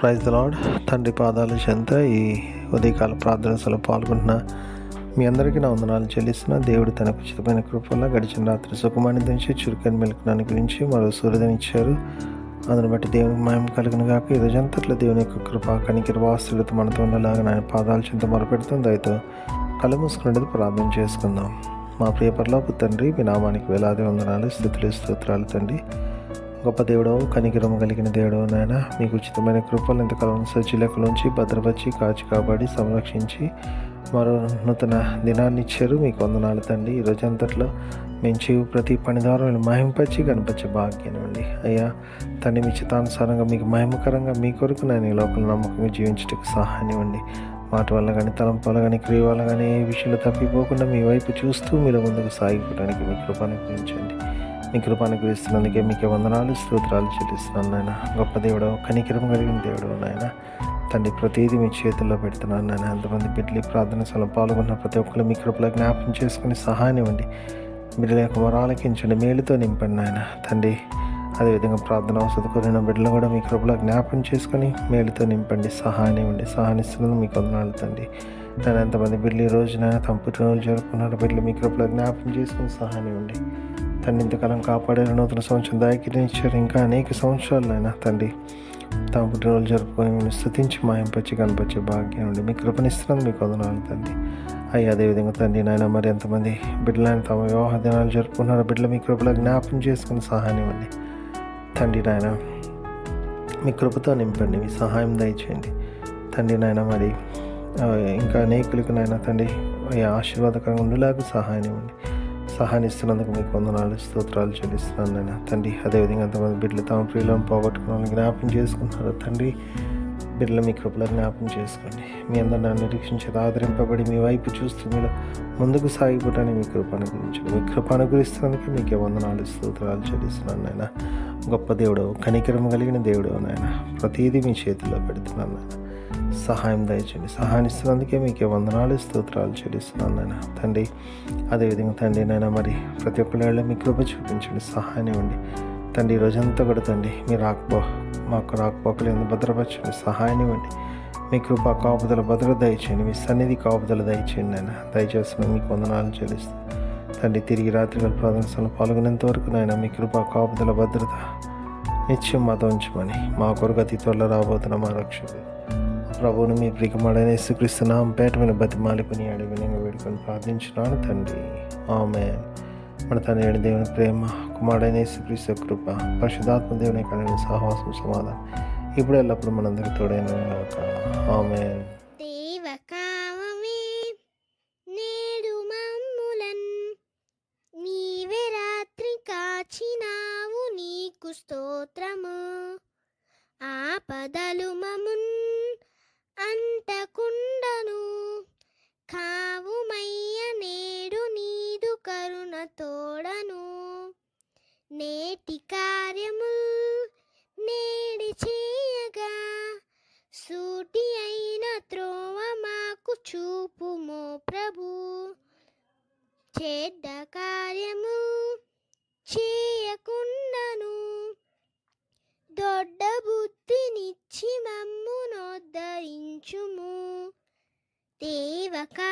Praise the lord. తండ్రి పాదాల చెంత ఈ ఉదయకాల ప్రార్థనలో పాల్గొంటున్న మీ అందరికీ నా వందనాలు చెల్లిస్తున్న దేవుడు తన ఉచితమైన కృపల్లో గడిచిన రాత్రి సుఖమాన్ని దించి చురుకని మెలుకునాన్ని గురించి మరో సూర్యదనిచ్చారు. అందుని బట్టి దేవునికి మహిమ కలుగును గాక. ఈ రోజంతట్లో దేవుని యొక్క కృప కనికిర వాస్తులతో మనతో ఉండలాగా ఆయన పాదాల చెంత మొరపెడుతుంది. దయతో కళ్ళు మూసుకునేది ప్రార్థన చేసుకుందాం. మా ప్రియ పరలోకపు తండ్రి, మీ నామానికి వేలాది వందనాలు, స్తుతులు, స్తోత్రాలు తండ్రి. గొప్ప దేవుడవు, కనికరము కలిగిన దేవుడవు నాయన, మీకు ఉచితమైన కృపలు ఇంతకాలం సజ్జీలకులోంచి భద్రపరిచి కాచి కాపాడి సంరక్షించి మరో నూతన దినాన్ని ఇచ్చారు. మీకు వందనాలు తండ్రి. ఈ రోజంతట్లో మేము చేయు ప్రతి పనిదారులను మహింపచ్చి కనిపించే భాగ్యం అండి. అయ్యా తండ్రి, మీ చిత్తానుసారంగా మీకు మహిమకరంగా మీ కొరకు నేను ఈ లోకంలో నమ్మకంగా జీవించడానికి సహాయం ఇవ్వండి. మాట వల్ల కానీ, తలంపాల కానీ, క్రియ వల్ల కానీ ఏ విషయంలో తప్పిపోకుండా మీ వైపు చూస్తూ మీరు ముందుకు సాగిపోవడానికి మీ కృపను గురించండి. మీ కృపను గురిస్తున్నందుకే మీకే వందనాలు, స్తోత్రాలు చెల్లిస్తున్నాను నాయన. గొప్ప దేవుడు, కనికరం కలిగిన దేవుడు నాయన తండ్రి. ప్రతిదీ మీ చేతుల్లో పెడుతున్నాను నాయన. ఎంతమంది బిడ్డలు ప్రార్థన సభలో పాల్గొన్న ప్రతి ఒక్కరు మీ కృపలో జ్ఞాపకం చేసుకుని సహాయం ఇవ్వండి. బిడ్డల యొక్క మొరాలకించండి, మేలుతో నింపండి నాయన తండ్రి. అదేవిధంగా ప్రార్థన అవసరం కోరిన బిడ్డలు కూడా మీ కృపలో జ్ఞాపకం చేసుకొని మేలుతో నింపండి, సహాయం ఇవ్వండి. సహాయనిస్తున్నందుకు మీకు వందనాలు తండ్రి. నేను ఎంతమంది బిడ్డలు ఈ రోజునైనా తమ పుట్టినరోజు జరుపుకున్నారు. బిడ్డలు మీ కృపలో జ్ఞాపకం చేసుకుని సహాయం ఇవ్వండి తండ్రి. ఇంతకాలం కాపాడారు, నూతన సంవత్సరం దాకిని ఇచ్చారు. ఇంకా అనేక సంవత్సరాలైనా తండ్రి తమ పుట్టినరోజు జరుపుకొని మేము స్తుతించి మాయంపచ్చి కనిపించే భాగ్యం ఉండి మీ కృపనిస్తున్నాను. మీకు వందనాలు తండ్రి. అయ్యి అదేవిధంగా తండ్రి నాయన, మరి ఎంతమంది బిడ్డలైన తమ వివాహ దినాలు జరుపుకున్నారో బిడ్డలు మీ కృపలో జ్ఞాపకం చేసుకుని సహాయం ఇవ్వండి తండ్రి నాయన. మీ కృపతో నింపండి, మీ సహాయం దయచేయండి తండ్రి నాయన. మరి ఇంకా అనేకులకు నాయన తండ్రి ఆశీర్వాదకరంగా ఉండేలాగా సహాయం ఇవ్వండి. సహాయం ఇస్తున్నందుకు మీకు వందనాలు, స్తోత్రాలు చెల్లిస్తున్నాను నాయన తండ్రి. అదేవిధంగా ఎంతమంది బిడ్డలు తమ ప్రియులను పోగొట్టుకున్న జ్ఞాపకం చేసుకుంటున్నారు తండ్రి. బిడ్డలు మీ కృపలో జ్ఞాపకం చేసుకోండి. మీ అందరూ నన్ను నిరీక్షించేది ఆదరింపబడి మీ వైపు చూస్తూ మీరు ముందుకు సాగిపోవటానికి మీ కృప అనుగ్రహించండి. మీ కృప అనుగ్రహిస్తున్నందుకే మీకే వందనాలు, స్తోత్రాలు చెల్లిస్తున్నాను నాయన. గొప్ప దేవుడు, కనికరం కలిగిన దేవుడు నాయన. ప్రతిదీ మీ చేతిలో పెడుతున్నాను నాయన. సహాయం దయచేయండి. సహాయం ఇస్తున్నందుకే మీకే వందనాలు, స్తోత్రాలు చెల్లిస్తున్నాను నాయన తండ్రి. అదేవిధంగా తండ్రి నాయన, మరి ప్రతి ఒక్కళ్ళ మీ కృప చూపించండి, సహాయం ఇవ్వండి తండ్రి. ఈ రోజంతా కూడా తండ్రి మీరు మాకు రాకపోకలు ఎందుకు భద్రపరచండి, సహాయం ఇవ్వండి. మీ కృప కాపుదల భద్రత దయచేయండి, మీ సన్నిధి కాపుదల దయచేయండి నాయన. దయచేస్తున్నాను, మీకు వందనాలు చెల్లిస్తాను తండ్రి. తిరిగి రాత్రికాల ప్రార్థనలో పాల్గొనేంత వరకు నాయన మీ కృప కాపుదల భద్రత నిత్యం మాతో ఉంచమని మా కొరకు అతి త్వరలో రాబోతున్న మా రక్షకుడు ప్రభువును మీ ప్రియకుమారుడైన యేసుక్రీస్తు నామమున పేటమైన బతిమాలికొని వినంగా వేడుకొని ప్రార్థించున్నాను తండ్రి, ఆమేన్. మన తండ్రి అయిన దేవుని ప్రేమ, కుమారుడైన యేసుక్రీస్తు కృప, పరిశుద్ధాత్మ దేవుని యొక్క సహవాసం, సమాధానం ఇప్పుడు ఎల్లప్పుడు మనందరికీ తోడైన గాక, ఆమేన్. నేడు మమ్ములన్ నీవే రాత్రి కాచినావు, నీకు స్తోత్రము. ఆపదలు మమున్ అంటకుండను కావుమయ్య, నేడు నీదు కరుణ తోడను. నేటి కార్యముల్ నేడి చేయగా, సూటి అయిన త్రోవ మాకు చూపుమో ప్రభు. చెడ్డ కార్యము చేయకుండాను దొడ్డ బుద్ధినిచ్చి మమ్మునోద్ధరించుము. దేవకా